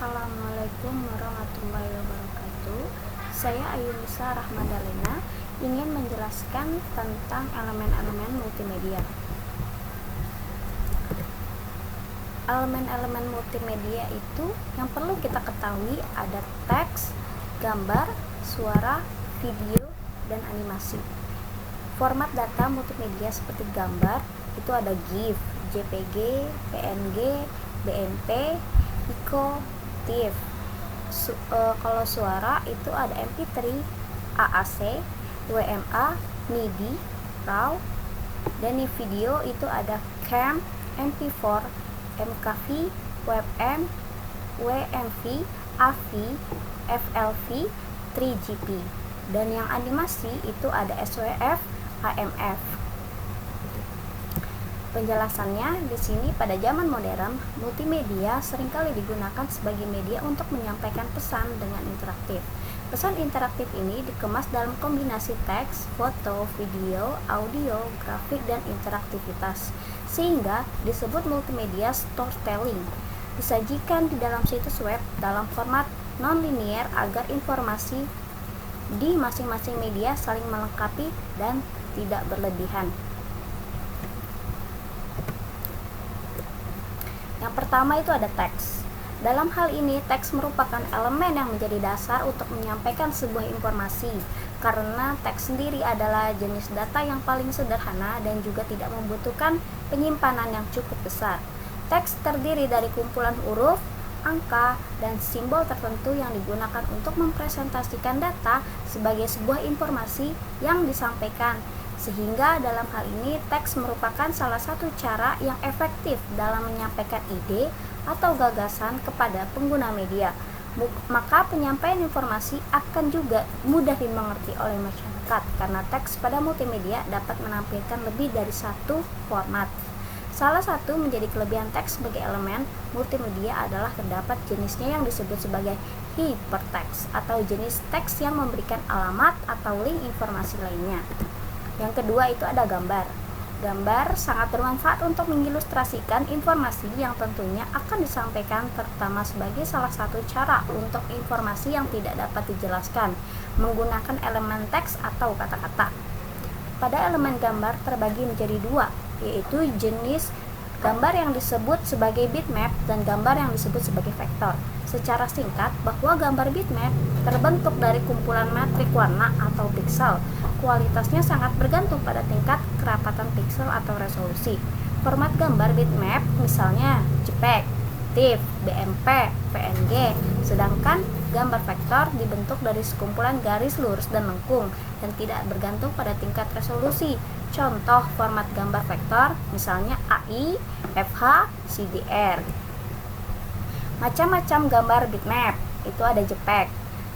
Assalamualaikum warahmatullahi wabarakatuh. Saya Ayunisa Rahmadalena ingin menjelaskan tentang elemen-elemen multimedia. Elemen-elemen multimedia itu yang perlu kita ketahui ada teks, gambar, suara, video, dan animasi. Format data multimedia seperti gambar itu ada GIF, JPG, PNG, BMP, ICO, TIFF. Kalau suara itu ada MP3, AAC, WMA, MIDI, RAW, dan di video itu ada CAM, MP4, MKV, WebM, WMV, AV, FLV, 3GP. Dan yang animasi itu ada SWF, AMF. Penjelasannya di sini pada zaman modern, multimedia seringkali digunakan sebagai media untuk menyampaikan pesan dengan interaktif. Pesan interaktif ini dikemas dalam kombinasi teks, foto, video, audio, grafik, dan interaktivitas, sehingga disebut multimedia storytelling. Disajikan di dalam situs web dalam format non-linear agar informasi di masing-masing media saling melengkapi dan tidak berlebihan. Yang pertama itu ada teks. Dalam hal ini, teks merupakan elemen yang menjadi dasar untuk menyampaikan sebuah informasi, karena teks sendiri adalah jenis data yang paling sederhana dan juga tidak membutuhkan penyimpanan yang cukup besar. Teks terdiri dari kumpulan huruf, angka, dan simbol tertentu yang digunakan untuk mempresentasikan data sebagai sebuah informasi yang disampaikan. Sehingga dalam hal ini teks merupakan salah satu cara yang efektif dalam menyampaikan ide atau gagasan kepada pengguna media. Maka penyampaian informasi akan juga mudah dimengerti oleh masyarakat karena teks pada multimedia dapat menampilkan lebih dari satu format. Salah satu menjadi kelebihan teks sebagai elemen multimedia adalah terdapat jenisnya yang disebut sebagai hypertext atau jenis teks yang memberikan alamat atau link informasi lainnya. Yang kedua itu ada gambar. Gambar sangat bermanfaat untuk mengilustrasikan informasi yang tentunya akan disampaikan, terutama sebagai salah satu cara untuk informasi yang tidak dapat dijelaskan menggunakan elemen teks atau kata-kata. Pada elemen gambar terbagi menjadi dua, yaitu jenis gambar yang disebut sebagai bitmap dan gambar yang disebut sebagai vektor. Secara singkat, bahwa gambar bitmap terbentuk dari kumpulan metrik warna atau piksel. Kualitasnya sangat bergantung pada tingkat kerapatan piksel atau resolusi. Format gambar bitmap misalnya JPEG, TIFF, BMP, PNG, sedangkan gambar vektor dibentuk dari sekumpulan garis lurus dan lengkung dan tidak bergantung pada tingkat resolusi. Contoh format gambar vektor misalnya AI, FH, CDR. Macam-macam gambar bitmap itu ada JPEG.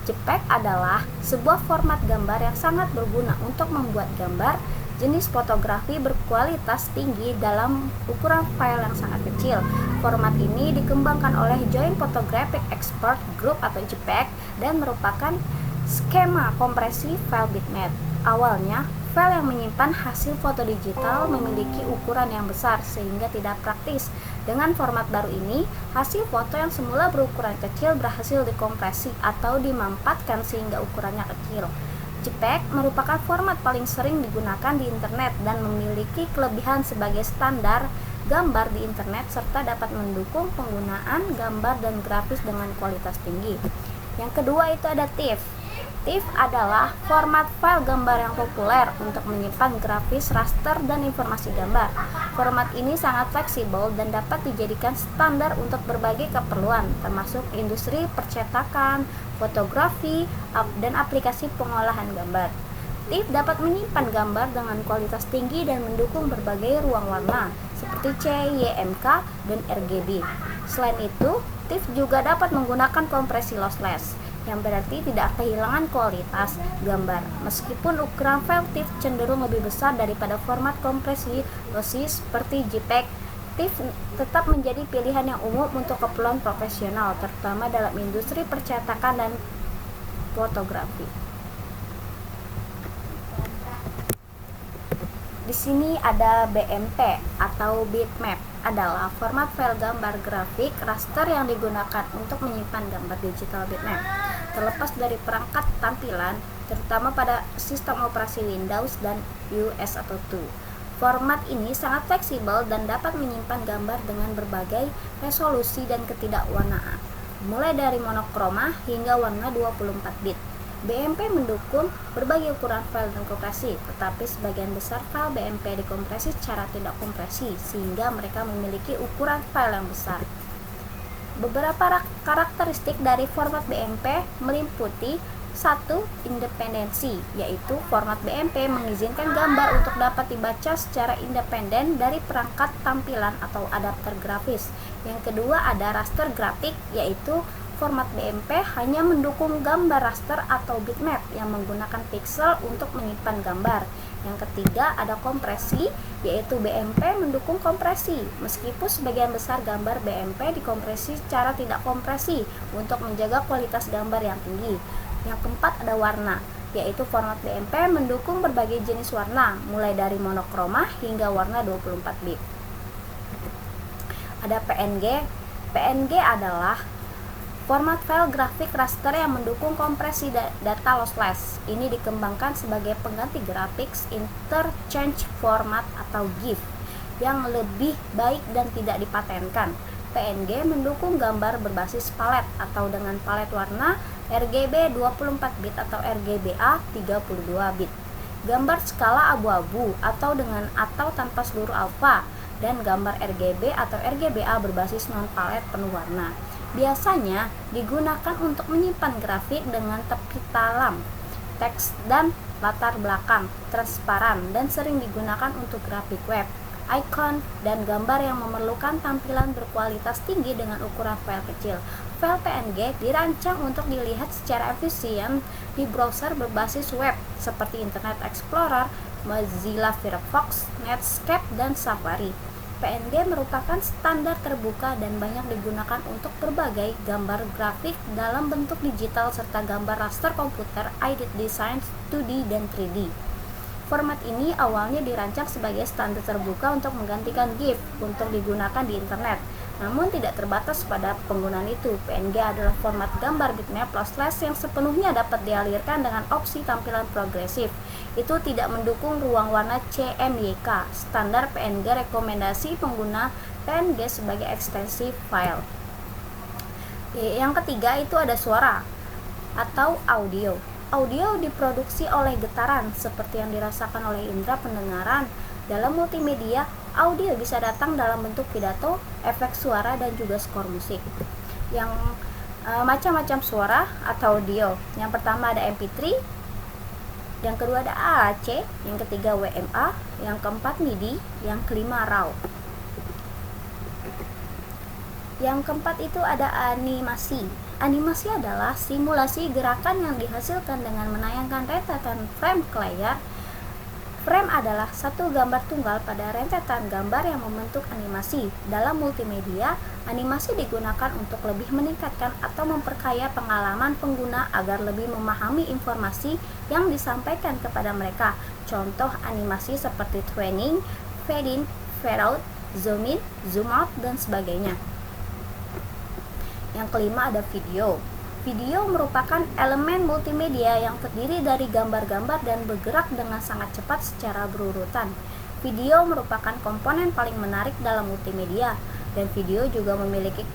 JPEG adalah sebuah format gambar yang sangat berguna untuk membuat gambar jenis fotografi berkualitas tinggi dalam ukuran file yang sangat kecil. Format ini dikembangkan oleh Joint Photographic Export Group atau JPEG dan merupakan skema kompresi file bitmap. Awalnya, file yang menyimpan hasil foto digital memiliki ukuran yang besar sehingga tidak praktis. Dengan format baru ini, hasil foto yang semula berukuran kecil berhasil dikompresi atau dimampatkan sehingga ukurannya kecil. JPEG merupakan format paling sering digunakan di internet dan memiliki kelebihan sebagai standar gambar di internet serta dapat mendukung penggunaan gambar dan grafis dengan kualitas tinggi. Yang kedua itu ada TIFF. TIFF adalah format file gambar yang populer untuk menyimpan grafis, raster, dan informasi gambar. Format ini sangat fleksibel dan dapat dijadikan standar untuk berbagai keperluan, termasuk industri percetakan, fotografi, dan aplikasi pengolahan gambar. TIFF dapat menyimpan gambar dengan kualitas tinggi dan mendukung berbagai ruang warna, seperti CYMK dan RGB. Selain itu, TIFF juga dapat menggunakan kompresi lossless, yang berarti tidak kehilangan kualitas gambar. Meskipun ukuran file TIFF cenderung lebih besar daripada format kompresi lossless seperti JPEG, TIFF tetap menjadi pilihan yang umum untuk keperluan profesional, terutama dalam industri percetakan dan fotografi. Di sini ada BMP atau bitmap adalah format file gambar grafik raster yang digunakan untuk menyimpan gambar digital bitmap. Terlepas dari perangkat tampilan, terutama pada sistem operasi Windows dan US atau 2. Format ini sangat fleksibel dan dapat menyimpan gambar dengan berbagai resolusi dan ketidakwarnaan, mulai dari monokroma hingga warna 24 bit. BMP mendukung berbagai ukuran file dan kompresi, tetapi sebagian besar file BMP dikompresi secara tidak kompresi, sehingga mereka memiliki ukuran file yang besar. Beberapa karakteristik dari format BMP meliputi: 1. Independensi, yaitu format BMP mengizinkan gambar untuk dapat dibaca secara independen dari perangkat tampilan atau adapter grafis. Yang kedua ada raster grafik, yaitu format BMP hanya mendukung gambar raster atau bitmap yang menggunakan pixel untuk menyimpan gambar. Yang ketiga ada kompresi, yaitu BMP mendukung kompresi, meskipun sebagian besar gambar BMP dikompresi secara tidak kompresi untuk menjaga kualitas gambar yang tinggi. Yang keempat ada warna, yaitu format BMP mendukung berbagai jenis warna, mulai dari monokroma hingga warna 24 bit. Ada PNG. PNG adalah format file grafik raster yang mendukung kompresi data lossless. Ini dikembangkan sebagai pengganti Graphics Interchange Format atau GIF yang lebih baik dan tidak dipatenkan. PNG mendukung gambar berbasis palet atau dengan palet warna RGB 24 bit atau RGBA 32 bit. Gambar skala abu-abu atau dengan atau tanpa seluruh alfa, dan gambar RGB atau RGBA berbasis non-palet penuh warna. Biasanya digunakan untuk menyimpan grafik dengan tepi talam, teks dan latar belakang transparan, dan sering digunakan untuk grafik web, icon, dan gambar yang memerlukan tampilan berkualitas tinggi dengan ukuran file kecil. File PNG dirancang untuk dilihat secara efisien di browser berbasis web seperti Internet Explorer, Mozilla Firefox, Netscape, dan Safari. PNG merupakan standar terbuka dan banyak digunakan untuk berbagai gambar grafik dalam bentuk digital serta gambar raster komputer, edit design, 2D, dan 3D. Format ini awalnya dirancang sebagai standar terbuka untuk menggantikan GIF untuk digunakan di internet. Namun tidak terbatas pada penggunaan itu. PNG adalah format gambar bitmap lossless yang sepenuhnya dapat dialirkan dengan opsi tampilan progresif. Itu tidak mendukung ruang warna CMYK. Standar PNG rekomendasi pengguna PNG sebagai ekstensi file. Yang ketiga itu ada suara atau audio. Audio diproduksi oleh getaran seperti yang dirasakan oleh indera pendengaran. Dalam multimedia, audio bisa datang dalam bentuk pidato, efek suara, dan juga skor musik. Yang macam-macam suara atau audio. Yang pertama ada MP3, yang kedua ada AAC, yang ketiga WMA, yang keempat MIDI, yang kelima RAW. Yang keempat itu ada animasi. Animasi adalah simulasi gerakan yang dihasilkan dengan menayangkan rentetan frame ke layar. Frame adalah satu gambar tunggal pada rentetan gambar yang membentuk animasi. Dalam multimedia, animasi digunakan untuk lebih meningkatkan atau memperkaya pengalaman pengguna agar lebih memahami informasi yang disampaikan kepada mereka. Contoh animasi seperti training, fade in, fade out, zoom in, zoom out, dan sebagainya. Yang kelima ada video. Video merupakan elemen multimedia yang terdiri dari gambar-gambar dan bergerak dengan sangat cepat secara berurutan. Video merupakan komponen paling menarik dalam multimedia, dan video juga memiliki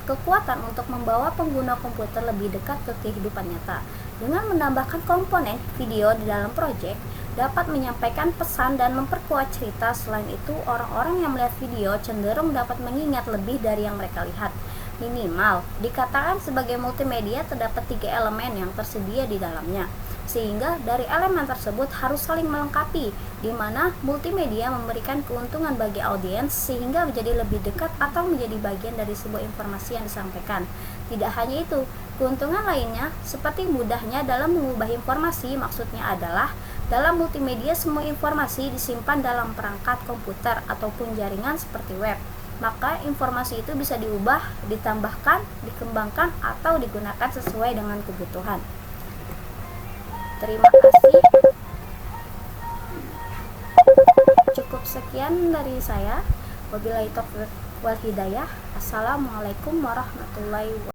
kekuatan untuk membawa pengguna komputer lebih dekat ke kehidupan nyata. Dengan menambahkan komponen video di dalam proyek, dapat menyampaikan pesan dan memperkuat cerita. Selain itu, orang-orang yang melihat video cenderung dapat mengingat lebih dari yang mereka lihat. Minimal dikatakan sebagai multimedia terdapat 3 elemen yang tersedia di dalamnya, sehingga dari elemen tersebut harus saling melengkapi, di mana multimedia memberikan keuntungan bagi audiens sehingga menjadi lebih dekat atau menjadi bagian dari sebuah informasi yang disampaikan. Tidak hanya itu, keuntungan lainnya seperti mudahnya dalam mengubah informasi. Maksudnya adalah dalam multimedia semua informasi disimpan dalam perangkat komputer ataupun jaringan seperti web. Maka informasi itu bisa diubah, ditambahkan, dikembangkan, atau digunakan sesuai dengan kebutuhan. Terima kasih. Cukup sekian dari saya. Wabillahi taufiq wal hidayah. Assalamualaikum warahmatullahi wabarakatuh.